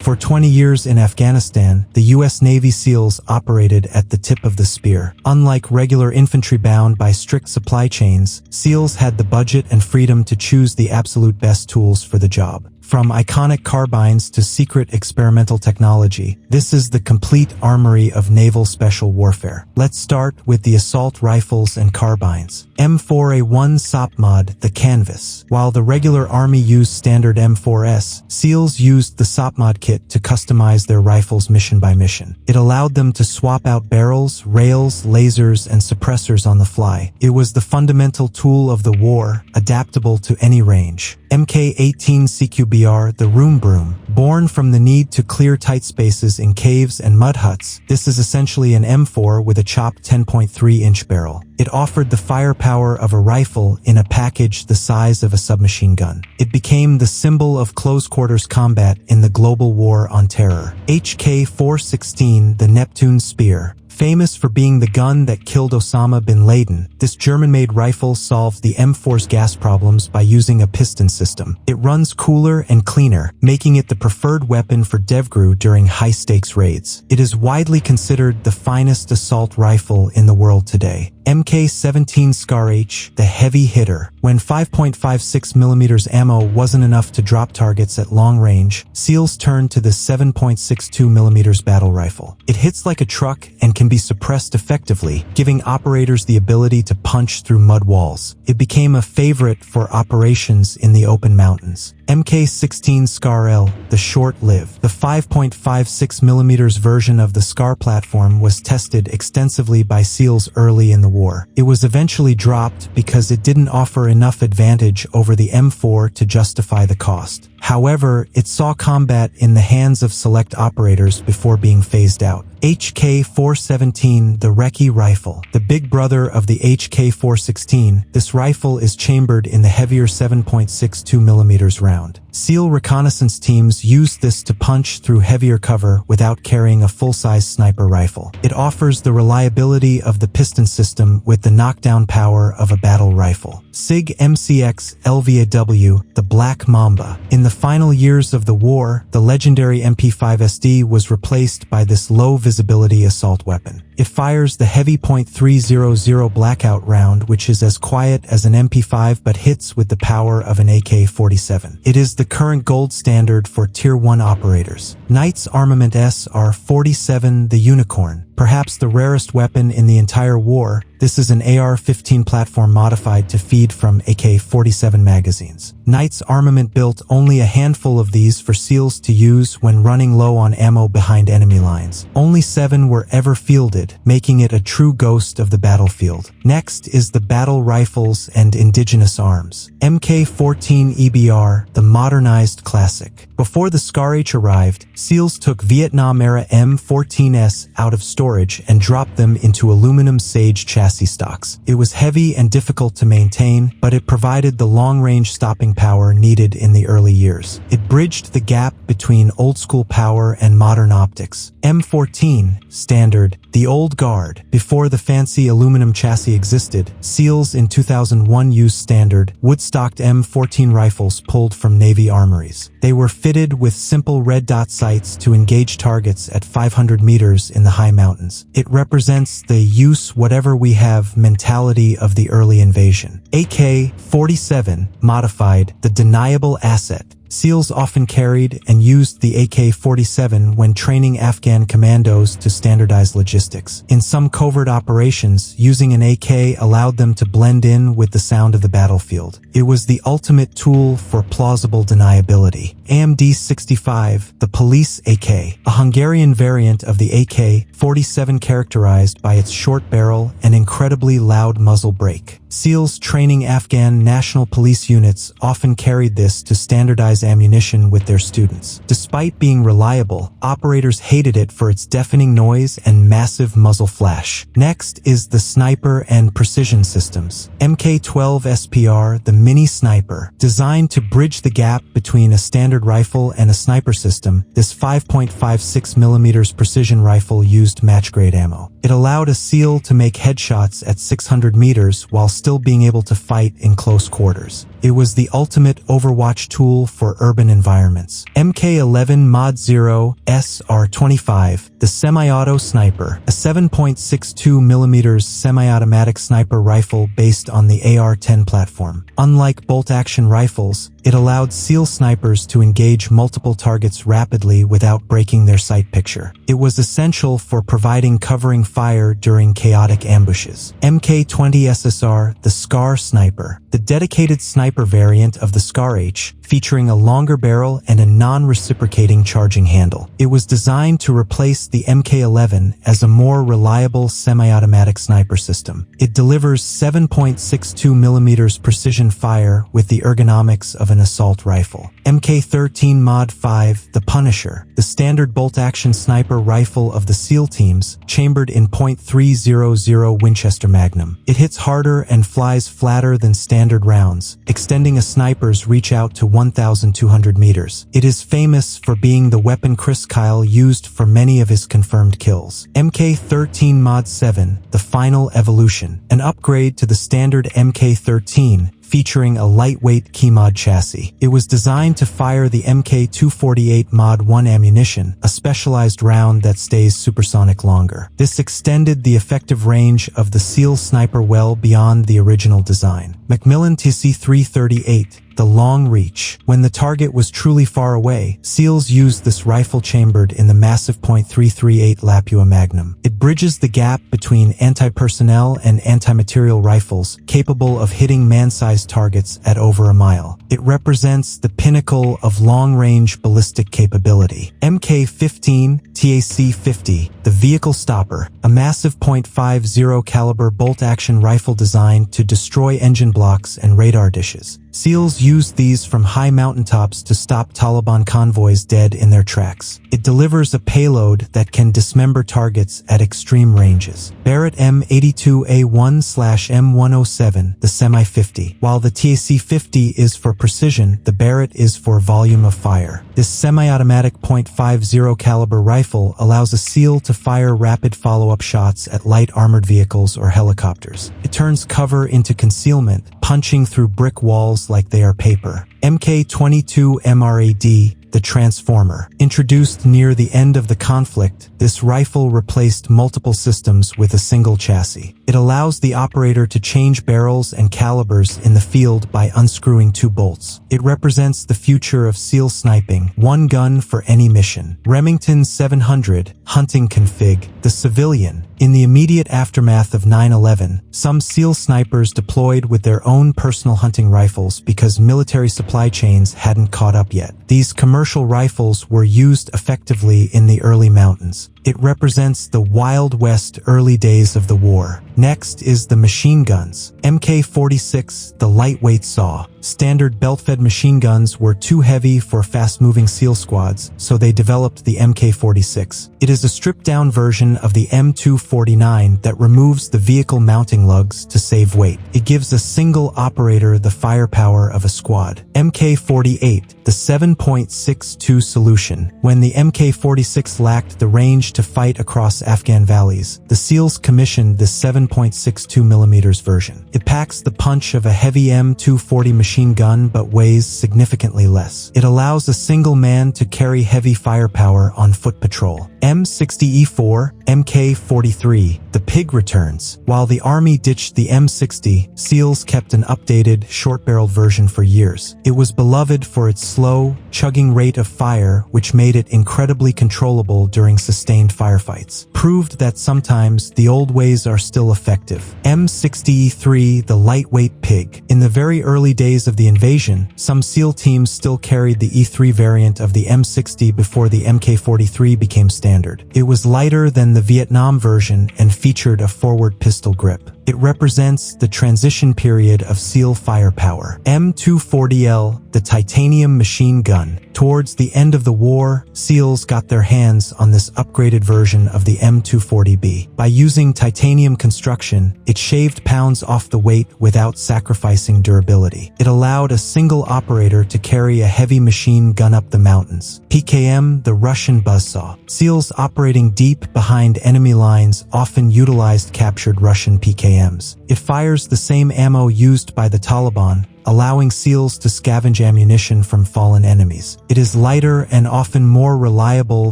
For 20 years in Afghanistan, the U.S. Navy SEALs operated at the tip of the spear. Unlike regular infantry bound by strict supply chains, SEALs had the budget and freedom to choose the absolute best tools for the job. From iconic carbines to secret experimental technology, this is the complete armory of naval special warfare. Let's start with the assault rifles and carbines. M4A1 SOPMod, the canvas. While the regular army used standard M4S, SEALs used the SOPMod kit to customize their rifles mission by mission. It allowed them to swap out barrels, rails, lasers, and suppressors on the fly. It was the fundamental tool of the war, adaptable to any range. Mk18 CQBR, the Room Broom. Born from the need to clear tight spaces in caves and mud huts, this is essentially an M4 with a chopped 10.3-inch barrel. It offered the firepower of a rifle in a package the size of a submachine gun. It became the symbol of close-quarters combat in the global war on terror. HK-416, the Neptune Spear. Famous for being the gun that killed Osama Bin Laden, this German-made rifle solved the M4's gas problems by using a piston system. It runs cooler and cleaner, making it the preferred weapon for DEVGRU during high-stakes raids. It is widely considered the finest assault rifle in the world today. Mk17 SCAR-H, the heavy hitter. When 5.56mm ammo wasn't enough to drop targets at long range, SEALs turned to the 7.62mm battle rifle. It hits like a truck and can be suppressed effectively, giving operators the ability to punch through mud walls. It became a favorite for operations in the open mountains. Mk16 SCAR-L, the short-lived. The 5.56mm version of the SCAR platform was tested extensively by SEALs early in the war. It was eventually dropped because it didn't offer enough advantage over the M4 to justify the cost. However, it saw combat in the hands of select operators before being phased out. HK-417, the Recce Rifle. The big brother of the HK-416, this rifle is chambered in the heavier 7.62mm round. SEAL reconnaissance teams used this to punch through heavier cover without carrying a full-size sniper rifle. It offers the reliability of the piston system with the knockdown power of a battle rifle. SIG MCX LVAW, the Black Mamba. In the final years of the war, the legendary MP5SD was replaced by this low-visibility assault weapon. It fires the heavy .300 blackout round, which is as quiet as an MP5 but hits with the power of an AK-47. It is the current gold standard for Tier 1 operators. Knight's Armament SR-47, the Unicorn. Perhaps the rarest weapon in the entire war, this is an AR-15 platform modified to feed from AK-47 magazines. Knight's Armament built only a handful of these for SEALs to use when running low on ammo behind enemy lines. Only 7 were ever fielded, making it a true ghost of the battlefield. Next is the battle rifles and indigenous arms. Mk14 EBR, the modernized classic. Before the SCAR-H arrived, SEALs took Vietnam-era M14s out of storage and dropped them into aluminum Sage chassis stocks. It was heavy and difficult to maintain, but it provided the long-range stopping power needed in the early years. It bridged the gap between old-school power and modern optics. M14, standard, the old guard. Before the fancy aluminum chassis existed, SEALs in 2001 used standard, wood-stocked M14 rifles pulled from Navy armories. They were fitted with simple red dot sights to engage targets at 500 meters in the high mountains. It represents the use whatever we have mentality of the early invasion. AK-47, modified, the deniable asset. SEALs often carried and used the AK-47 when training Afghan commandos to standardize logistics. In some covert operations, using an AK allowed them to blend in with the sound of the battlefield. It was the ultimate tool for plausible deniability. AMD-65, the police AK, a Hungarian variant of the AK-47 characterized by its short barrel and incredibly loud muzzle brake. SEALs training Afghan national police units often carried this to standardize ammunition with their students. Despite being reliable, operators hated it for its deafening noise and massive muzzle flash. Next is the sniper and precision systems. Mk12 SPR, the mini sniper. Designed to bridge the gap between a standard rifle and a sniper system, this 5.56mm precision rifle used match-grade ammo. It allowed a SEAL to make headshots at 600 meters while still being able to fight in close quarters. It was the ultimate overwatch tool for for urban environments. Mk11 Mod 0 SR25, the semi-auto sniper, a 7.62mm semi-automatic sniper rifle based on the AR-10 platform. Unlike bolt-action rifles, it allowed SEAL snipers to engage multiple targets rapidly without breaking their sight picture. It was essential for providing covering fire during chaotic ambushes. Mk20 SSR, the SCAR sniper, the dedicated sniper variant of the SCAR-H, featuring a longer barrel and a non-reciprocating charging handle. It was designed to replace the Mk11 as a more reliable semi-automatic sniper system. It delivers 7.62mm precision fire with the ergonomics of an assault rifle. Mk13 Mod 5, the Punisher, the standard bolt-action sniper rifle of the SEAL teams, chambered in .300 Winchester Magnum. It hits harder and flies flatter than standard rounds, extending a sniper's reach out to 1,200 meters. It is famous for being the weapon Chris Kyle used for many of his confirmed kills. Mk13 Mod 7, the Final Evolution, an upgrade to the standard Mk13, featuring a lightweight Keymod chassis. It was designed to fire the Mk248 Mod 1 ammunition, a specialized round that stays supersonic longer. This extended the effective range of the SEAL sniper well beyond the original design. Macmillan TC338, the long reach. When the target was truly far away, SEALs used this rifle chambered in the massive .338 Lapua Magnum. It bridges the gap between anti-personnel and anti-material rifles, capable of hitting man-sized targets at over a mile. It represents the pinnacle of long-range ballistic capability. Mk15 TAC-50, the Vehicle Stopper, a massive .50 caliber bolt-action rifle designed to destroy engine blocks and radar dishes. SEALs used these from high mountaintops to stop Taliban convoys dead in their tracks. It delivers a payload that can dismember targets at extreme ranges. Barrett M82A1/M107, the Semi-50. While the TAC-50 is for precision, the Barrett is for volume of fire. This semi-automatic .50 caliber rifle allows a SEAL to fire rapid follow-up shots at light armored vehicles or helicopters. It turns cover into concealment, punching through brick walls like they are paper. Mk22 MRAD, the Transformer. Introduced near the end of the conflict, this rifle replaced multiple systems with a single chassis. It allows the operator to change barrels and calibers in the field by unscrewing 2 bolts. It represents the future of SEAL sniping, one gun for any mission. Remington 700, hunting config, the civilian. In the immediate aftermath of 9/11, some SEAL snipers deployed with their own personal hunting rifles because military supply chains hadn't caught up yet. These commercial rifles were used effectively in the early mountains. It represents the Wild West early days of the war. Next is the machine guns. Mk46, the lightweight saw. Standard belt-fed machine guns were too heavy for fast-moving SEAL squads, so they developed the Mk46. It is a stripped-down version of the M249 that removes the vehicle mounting lugs to save weight. It gives a single operator the firepower of a squad. Mk48, the 7.62 solution. When the Mk46 lacked the range to fight across Afghan valleys, the SEALs commissioned this 7.62mm version. It packs the punch of a heavy M240 machine gun but weighs significantly less. It allows a single man to carry heavy firepower on foot patrol. M60E4, Mk43, the Pig returns. While the Army ditched the M60, SEALs kept an updated, short-barreled version for years. It was beloved for its slow, chugging rate of fire, which made it incredibly controllable during sustained firefights. Proved that sometimes the old ways are still effective. M60E3, the lightweight Pig. In the very early days of the invasion, some SEAL teams still carried the E3 variant of the M60 before the Mk43 became standard. It was lighter than the Vietnam version and featured a forward pistol grip. It represents the transition period of SEAL firepower. M240L, the titanium machine gun. Towards the end of the war, SEALs got their hands on this upgraded version of the M240B. By using titanium construction, it shaved pounds off the weight without sacrificing durability. It allowed a single operator to carry a heavy machine gun up the mountains. PKM, the Russian buzzsaw. SEALs operating deep behind enemy lines often utilized captured Russian PKMs. It fires the same ammo used by the Taliban, allowing SEALs to scavenge ammunition from fallen enemies. It is lighter and often more reliable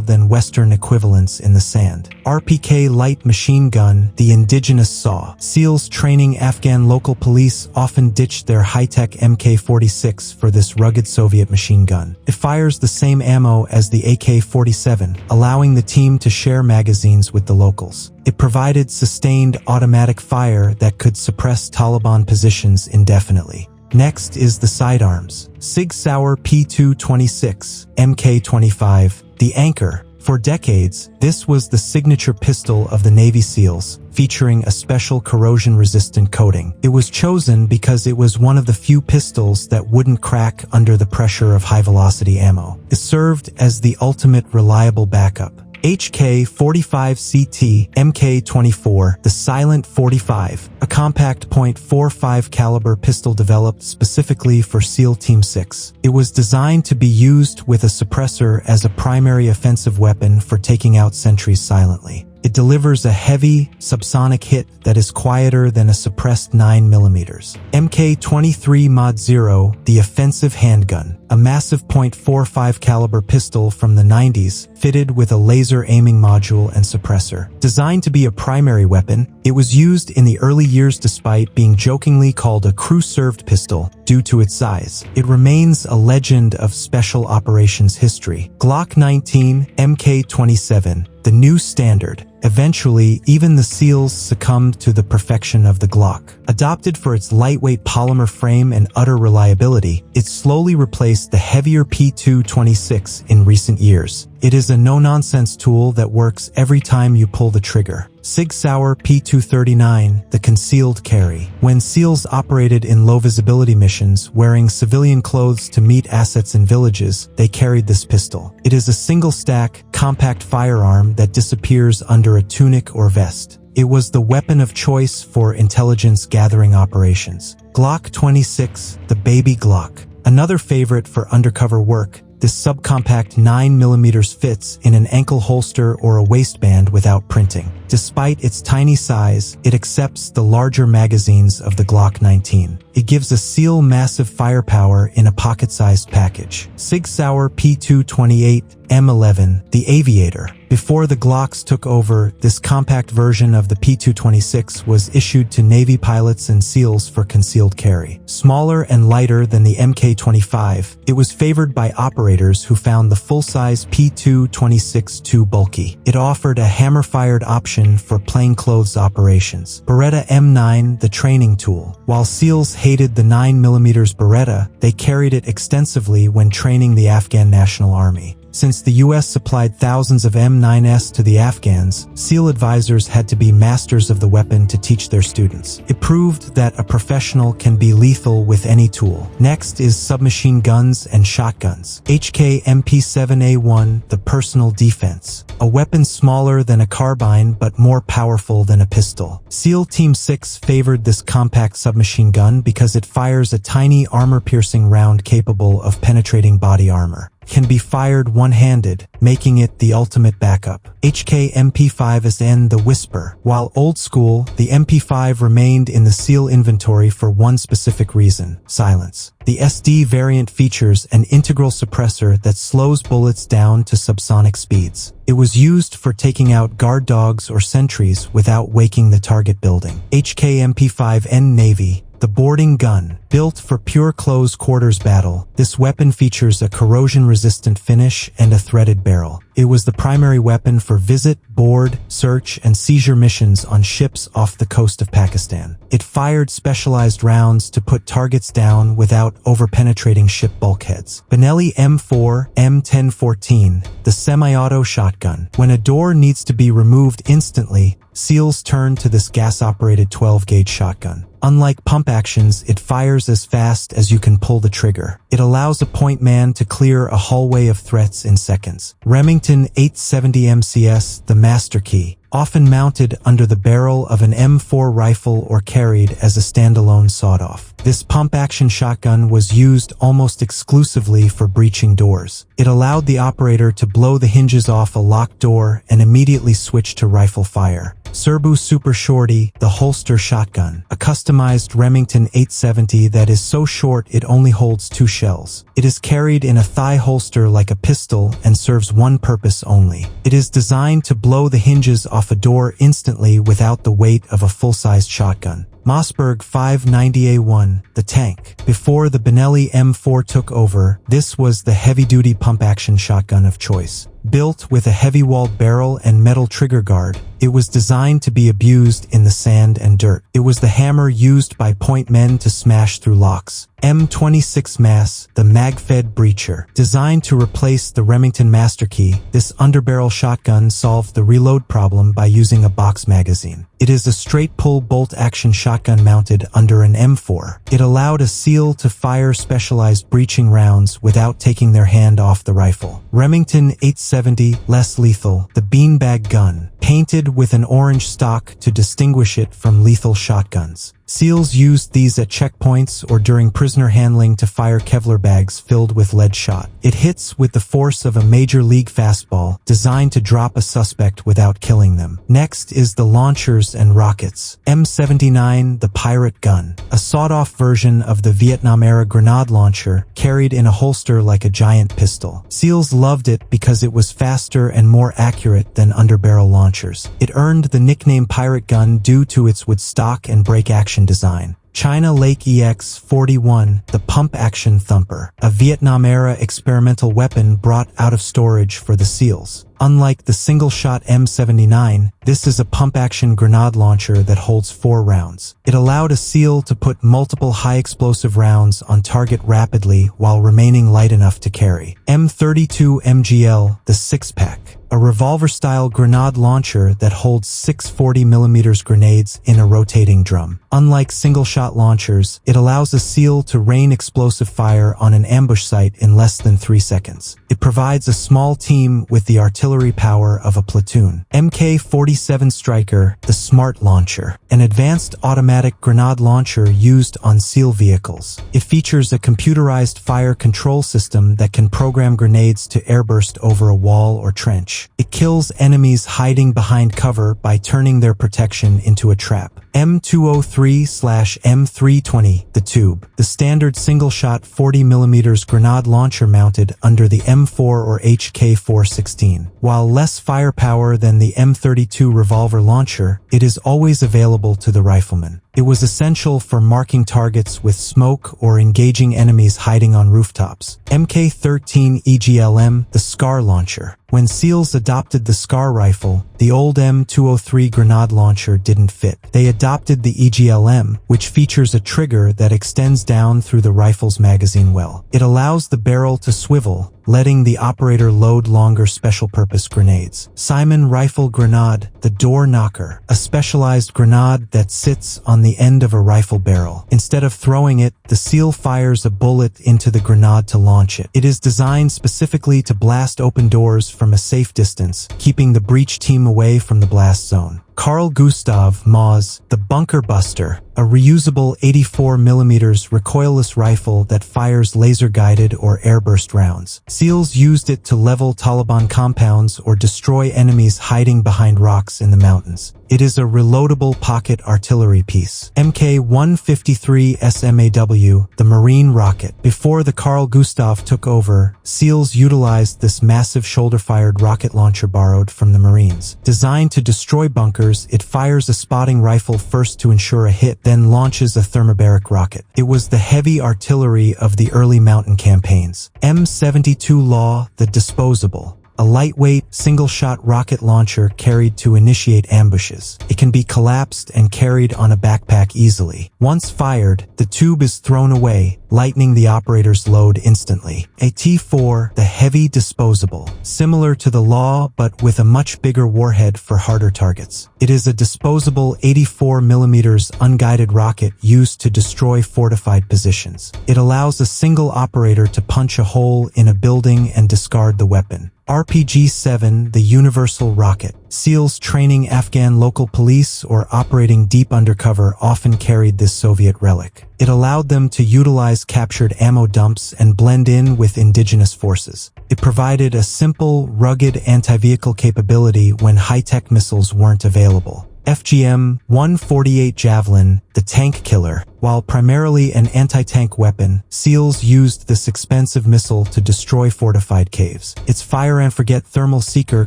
than Western equivalents in the sand. RPK light machine gun, the indigenous SAW. SEALs training Afghan local police often ditched their high-tech Mk-46 for this rugged Soviet machine gun. It fires the same ammo as the AK-47, allowing the team to share magazines with the locals. It provided sustained automatic fire that could suppress Taliban positions indefinitely. Next is the Sidearms. Sig Sauer P226, Mk25, the Anchor. For decades, this was the signature pistol of the Navy SEALs, featuring a special corrosion-resistant coating. It was chosen because it was one of the few pistols that wouldn't crack under the pressure of high-velocity ammo. It served as the ultimate reliable backup. HK-45CT Mk24, the Silent 45, a compact .45 caliber pistol developed specifically for SEAL Team 6. It was designed to be used with a suppressor as a primary offensive weapon for taking out sentries silently. It delivers a heavy, subsonic hit that is quieter than a suppressed 9mm. Mk23 Mod 0, the offensive handgun, a massive .45 caliber pistol from the 90s, fitted with a laser aiming module and suppressor. Designed to be a primary weapon, it was used in the early years despite being jokingly called a crew-served pistol due to its size. It remains a legend of special operations history. Glock 19 Mk27, the new standard. Eventually, even the SEALs succumbed to the perfection of the Glock. Adopted for its lightweight polymer frame and utter reliability, it slowly replaced the heavier P226 in recent years. It is a no-nonsense tool that works every time you pull the trigger. Sig Sauer P239, the concealed carry. When SEALs operated in low-visibility missions, wearing civilian clothes to meet assets in villages, they carried this pistol. It is a single-stack, compact firearm that disappears under a tunic or vest. It was the weapon of choice for intelligence-gathering operations. Glock 26, the Baby Glock. Another favorite for undercover work, this subcompact 9mm fits in an ankle holster or a waistband without printing. Despite its tiny size, it accepts the larger magazines of the Glock 19. It gives a SEAL massive firepower in a pocket-sized package. Sig Sauer P228 M11, the Aviator. Before the Glocks took over, this compact version of the P226 was issued to Navy pilots and SEALs for concealed carry. Smaller and lighter than the Mk25, it was favored by operators who found the full-size P226 too bulky. It offered a hammer-fired option for plainclothes operations. Beretta M9, the training tool. While SEALs hated the 9mm Beretta, they carried it extensively when training the Afghan National Army. Since the U.S. supplied thousands of M9s to the Afghans, SEAL advisors had to be masters of the weapon to teach their students. It proved that a professional can be lethal with any tool. Next is submachine guns and shotguns. HK MP7A1, the personal defense. A weapon smaller than a carbine but more powerful than a pistol. SEAL Team 6 favored this compact submachine gun because it fires a tiny armor-piercing round capable of penetrating body armor. Can be fired one-handed, making it the ultimate backup. HK MP5SN, the Whisper. While old school, the MP5 remained in the SEAL inventory for one specific reason: silence. The SD variant features an integral suppressor that slows bullets down to subsonic speeds. It was used for taking out guard dogs or sentries without waking the target building. HK MP5N Navy, the boarding gun. Built for pure close quarters battle, this weapon features a corrosion-resistant finish and a threaded barrel. It was the primary weapon for visit, board, search, and seizure missions on ships off the coast of Pakistan. It fired specialized rounds to put targets down without over-penetrating ship bulkheads. Benelli M4 M1014, the semi-auto shotgun. When a door needs to be removed instantly, SEALs turn to this gas-operated 12-gauge shotgun. Unlike pump actions, it fires as fast as you can pull the trigger. It allows a point man to clear a hallway of threats in seconds. Remington 870 MCS, the Master Key. Often mounted under the barrel of an M4 rifle or carried as a standalone sawed-off. This pump-action shotgun was used almost exclusively for breaching doors. It allowed the operator to blow the hinges off a locked door and immediately switch to rifle fire. Serbu Super Shorty, the holster shotgun, a customized Remington 870 that is so short it only holds 2 shells. It is carried in a thigh holster like a pistol and serves one purpose only. It is designed to blow the hinges off a door instantly without the weight of a full-sized shotgun. Mossberg 590A1, the tank. Before the Benelli M4 took over, this was the heavy-duty pump-action shotgun of choice. Built with a heavy-walled barrel and metal trigger guard, it was designed to be abused in the sand and dirt. It was the hammer used by point men to smash through locks. M26 Mass, the mag-fed breacher. Designed to replace the Remington Master Key, this underbarrel shotgun solved the reload problem by using a box magazine. It is a straight-pull bolt-action shotgun mounted under an M4. It allowed a SEAL to fire specialized breaching rounds without taking their hand off the rifle. Remington 870, less lethal, the beanbag gun, painted with an orange stock to distinguish it from lethal shotguns. SEALs used these at checkpoints or during prisoner handling to fire Kevlar bags filled with lead shot. It hits with the force of a major league fastball, designed to drop a suspect without killing them. Next is the launchers and rockets. M79, the pirate gun, a sawed-off version of the Vietnam-era grenade launcher, carried in a holster like a giant pistol. SEALs loved it because it was faster and more accurate than underbarrel launchers. It earned the nickname pirate gun due to its wood stock and break-action design. China Lake EX-41, the pump-action thumper, a Vietnam-era experimental weapon brought out of storage for the SEALs. Unlike the single-shot M79, this is a pump-action grenade launcher that holds 4 rounds. It allowed a SEAL to put multiple high-explosive rounds on target rapidly while remaining light enough to carry. M32 MGL, the six-pack, a revolver-style grenade launcher that holds 6 40mm grenades in a rotating drum. Unlike single-shot launchers, it allows a SEAL to rain explosive fire on an ambush site in less than 3 seconds. It provides a small team with the artillery power of a platoon. MK-47 Striker, the smart launcher, an advanced automatic grenade launcher used on SEAL vehicles. It features a computerized fire control system that can program grenades to airburst over a wall or trench. It kills enemies hiding behind cover by turning their protection into a trap. M203/M320, the tube, the standard single-shot 40mm grenade launcher mounted under the M4 or HK-416. While less firepower than the M32 revolver launcher, it is always available to the rifleman. It was essential for marking targets with smoke or engaging enemies hiding on rooftops. MK-13 EGLM, the SCAR launcher. When SEALs adopted the SCAR rifle, the old M203 grenade launcher didn't fit. They adopted the EGLM, which features a trigger that extends down through the rifle's magazine well. It allows the barrel to swivel, letting the operator load longer special-purpose grenades. Simon Rifle Grenade, the door knocker, a specialized grenade that sits on the end of a rifle barrel. Instead of throwing it, the SEAL fires a bullet into the grenade to launch it. It is designed specifically to blast open doors from a safe distance, keeping the breach team away from the blast zone. Carl Gustav Maus, the Bunker Buster, a reusable 84mm recoilless rifle that fires laser-guided or airburst rounds. SEALs used it to level Taliban compounds or destroy enemies hiding behind rocks in the mountains. It is a reloadable pocket artillery piece. MK-153 SMAW, the Marine Rocket. Before the Carl Gustav took over, SEALs utilized this massive shoulder-fired rocket launcher borrowed from the Marines. Designed to destroy bunkers, it fires a spotting rifle first to ensure a hit, then launches a thermobaric rocket. It was the heavy artillery of the early mountain campaigns. M72 Law, the disposable. A lightweight, single-shot rocket launcher carried to initiate ambushes. It can be collapsed and carried on a backpack easily. Once fired, the tube is thrown away, lightening the operator's load instantly. A T4, the heavy disposable, similar to the Law but with a much bigger warhead for harder targets. It is a disposable 84mm unguided rocket used to destroy fortified positions. It allows a single operator to punch a hole in a building and discard the weapon. RPG-7, the Universal Rocket. SEALs training Afghan local police or operating deep undercover often carried this Soviet relic. It allowed them to utilize captured ammo dumps and blend in with indigenous forces. It provided a simple, rugged anti-vehicle capability when high-tech missiles weren't available. FGM-148 Javelin, the tank killer. While primarily an anti-tank weapon, SEALs used this expensive missile to destroy fortified caves. Its fire-and-forget thermal seeker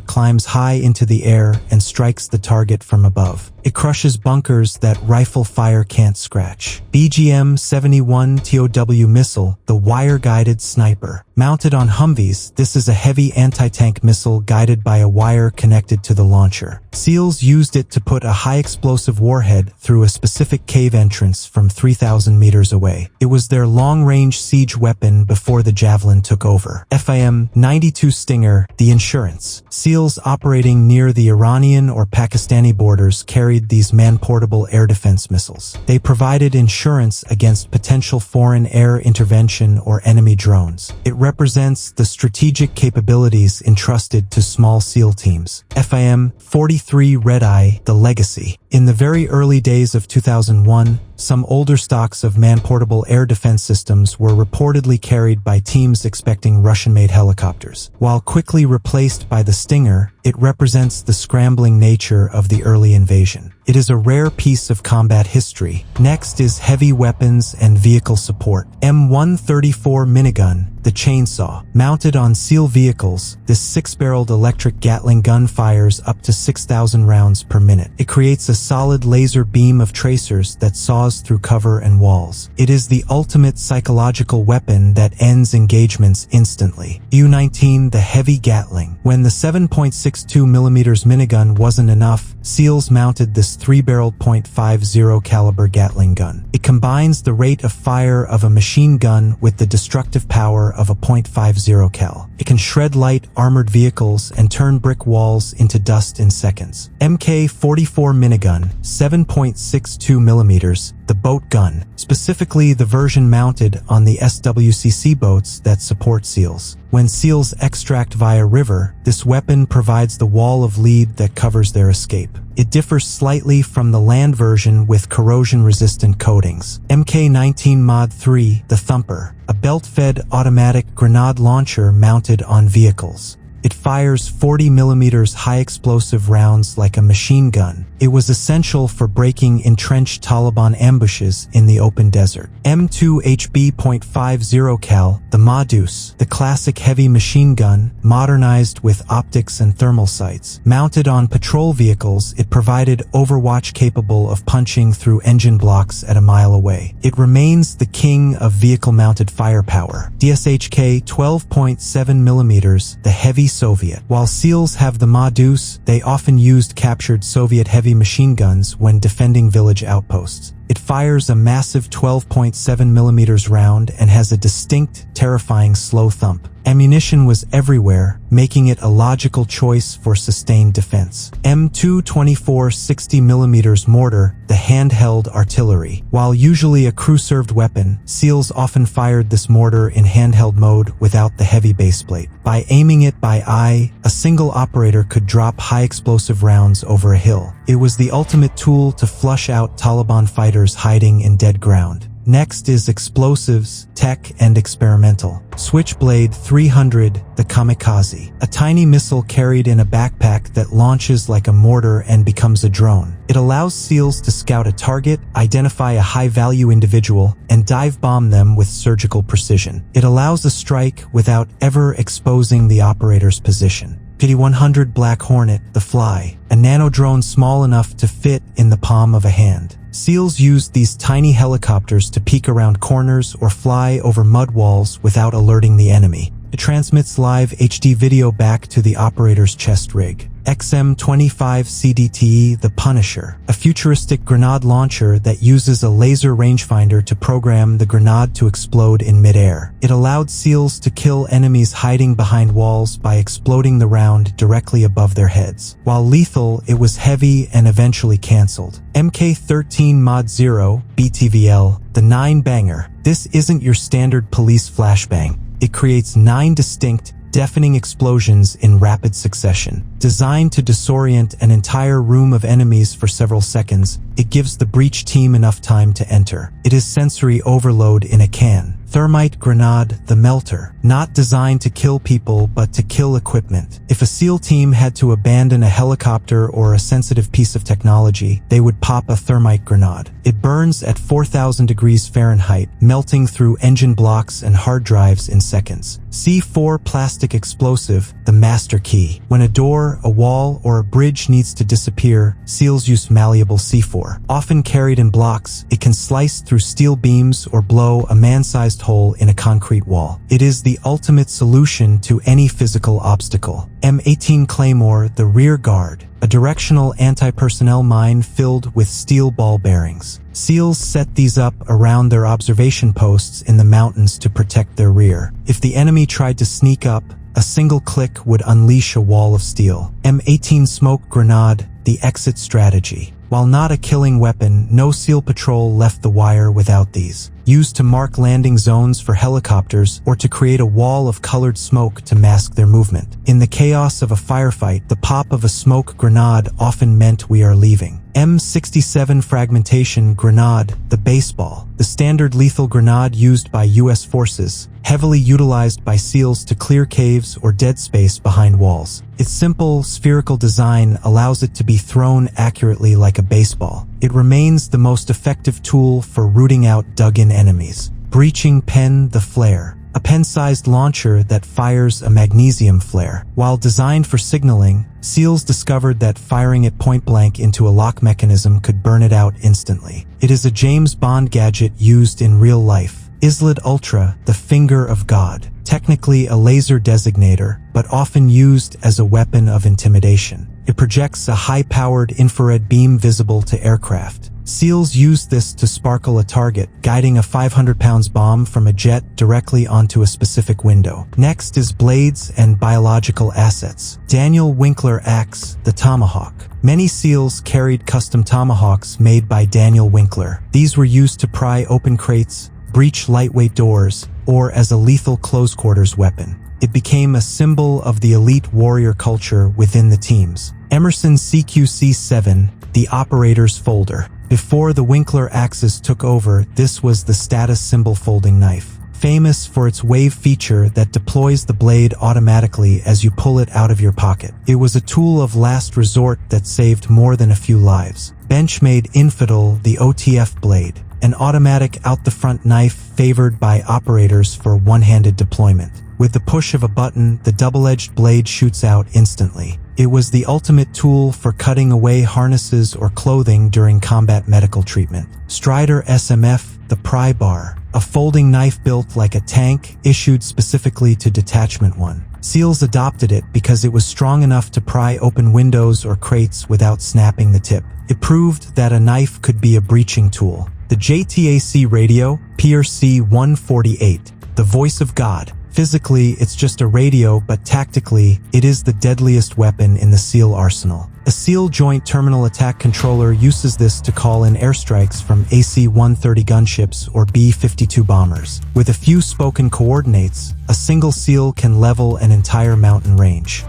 climbs high into the air and strikes the target from above. It crushes bunkers that rifle fire can't scratch. BGM-71 TOW missile, the wire-guided sniper. Mounted on Humvees, this is a heavy anti-tank missile guided by a wire connected to the launcher. SEALs used it to put a high-explosive warhead through a specific cave entrance from 3,000 meters away. It was their long-range siege weapon before the Javelin took over. FIM-92 Stinger, the insurance. SEALs operating near the Iranian or Pakistani borders carried these man-portable air defense missiles. They provided insurance against potential foreign air intervention or enemy drones. It represents the strategic capabilities entrusted to small SEAL teams. FIM-43 Red Eye, the legacy. In the very early days of 2001, some older stocks of man-portable air defense systems were reportedly carried by teams expecting Russian-made helicopters. While quickly replaced by the Stinger, it represents the scrambling nature of the early invasion. It is a rare piece of combat history. Next is heavy weapons and vehicle support. M134 minigun, the chainsaw. Mounted on SEAL vehicles, this 6-barreled electric Gatling gun fires up to 6,000 rounds per minute. It creates a solid laser beam of tracers that saws through cover and walls. It is the ultimate psychological weapon that ends engagements instantly. U-19 the heavy Gatling. When the 7.62mm minigun wasn't enough, SEALs mounted this 3-barreled .50 caliber Gatling gun. It combines the rate of fire of a machine gun with the destructive power of a .50 cal. It can shred light armored vehicles and turn brick walls into dust in seconds. MK-44 minigun, 7.62mm, the boat gun, specifically the version mounted on the SWCC boats that support SEALs. When SEALs extract via river, this weapon provides the wall of lead that covers their escape. It differs slightly from the land version with corrosion-resistant coatings. MK-19 Mod 3, the Thumper, a belt-fed automatic grenade launcher mounted on vehicles. It fires 40mm high-explosive rounds like a machine gun. It was essential for breaking entrenched Taliban ambushes in the open desert. M2HB .50 cal, the Madus, the classic heavy machine gun, modernized with optics and thermal sights. Mounted on patrol vehicles, it provided overwatch capable of punching through engine blocks at a mile away. It remains the king of vehicle-mounted firepower. DSHK 12.7mm, the heavy Soviet. While SEALs have the Madus, they often used captured Soviet heavy machine guns when defending village outposts. It fires a massive 12.7mm round and has a distinct, terrifying slow thump. Ammunition was everywhere, making it a logical choice for sustained defense. M224 60mm mortar, the handheld artillery. While usually a crew-served weapon, SEALs often fired this mortar in handheld mode without the heavy baseplate. By aiming it by eye, a single operator could drop high-explosive rounds over a hill. It was the ultimate tool to flush out Taliban fighters hiding in dead ground. Next is explosives, tech, and experimental. Switchblade 300, the Kamikaze. A tiny missile carried in a backpack that launches like a mortar and becomes a drone. It allows SEALs to scout a target, identify a high-value individual, and dive bomb them with surgical precision. It allows a strike without ever exposing the operator's position. PD-100 Black Hornet, the Fly. A nano-drone small enough to fit in the palm of a hand. SEALs used these tiny helicopters to peek around corners or fly over mud walls without alerting the enemy. It transmits live HD video back to the operator's chest rig. XM-25 CDTE, the Punisher, a futuristic grenade launcher that uses a laser rangefinder to program the grenade to explode in midair. It allowed SEALs to kill enemies hiding behind walls by exploding the round directly above their heads. While lethal, it was heavy and eventually cancelled. MK-13 Mod 0, BTVL, the 9-banger. This isn't your standard police flashbang. It creates 9 distinct, deafening explosions in rapid succession. Designed to disorient an entire room of enemies for several seconds, it gives the breach team enough time to enter. It is sensory overload in a can. Thermite grenade, the melter. Not designed to kill people, but to kill equipment. If a SEAL team had to abandon a helicopter or a sensitive piece of technology, they would pop a thermite grenade. It burns at 4,000 degrees Fahrenheit, melting through engine blocks and hard drives in seconds. C4 plastic explosive, the master key. When a door, a wall, or a bridge needs to disappear, SEALs use malleable C4. Often carried in blocks, it can slice through steel beams or blow a man-sized hole in a concrete wall. It is the ultimate solution to any physical obstacle. M18 Claymore, the rear guard. A directional anti-personnel mine filled with steel ball bearings. SEALs set these up around their observation posts in the mountains to protect their rear. If the enemy tried to sneak up, a single click would unleash a wall of steel. M18 Smoke Grenade, the exit strategy. While not a killing weapon, no SEAL patrol left the wire without these. Used to mark landing zones for helicopters or to create a wall of colored smoke to mask their movement. In the chaos of a firefight, the pop of a smoke grenade often meant we are leaving. M67 Fragmentation Grenade, the baseball. The standard lethal grenade used by U.S. forces, heavily utilized by SEALs to clear caves or dead space behind walls. Its simple, spherical design allows it to be thrown accurately like a baseball. It remains the most effective tool for rooting out dug-in enemies. Breaching Pen, the flare. A pen-sized launcher that fires a magnesium flare. While designed for signaling, SEALs discovered that firing it point-blank into a lock mechanism could burn it out instantly. It is a James Bond gadget used in real life. Islid Ultra, the finger of God. Technically a laser designator, but often used as a weapon of intimidation. It projects a high-powered infrared beam visible to aircraft. SEALs use this to sparkle a target, guiding a 500-pound bomb from a jet directly onto a specific window. Next is blades and biological assets. Daniel Winkler Axe, the tomahawk. Many SEALs carried custom tomahawks made by Daniel Winkler. These were used to pry open crates, breach lightweight doors, or as a lethal close-quarters weapon. It became a symbol of the elite warrior culture within the teams. Emerson CQC-7, the operator's folder. Before the Winkler axes took over, this was the status symbol folding knife. Famous for its wave feature that deploys the blade automatically as you pull it out of your pocket. It was a tool of last resort that saved more than a few lives. Benchmade Infidel, the OTF blade. An automatic out-the-front knife favored by operators for one-handed deployment. With the push of a button, the double-edged blade shoots out instantly. It was the ultimate tool for cutting away harnesses or clothing during combat medical treatment. Strider SMF, the pry bar. A folding knife built like a tank, issued specifically to Detachment 1. SEALs adopted it because it was strong enough to pry open windows or crates without snapping the tip. It proved that a knife could be a breaching tool. The JTAC radio, PRC-148, the voice of God. Physically, it's just a radio, but tactically, it is the deadliest weapon in the SEAL arsenal. A SEAL Joint Terminal Attack Controller uses this to call in airstrikes from AC-130 gunships or B-52 bombers. With a few spoken coordinates, a single SEAL can level an entire mountain range.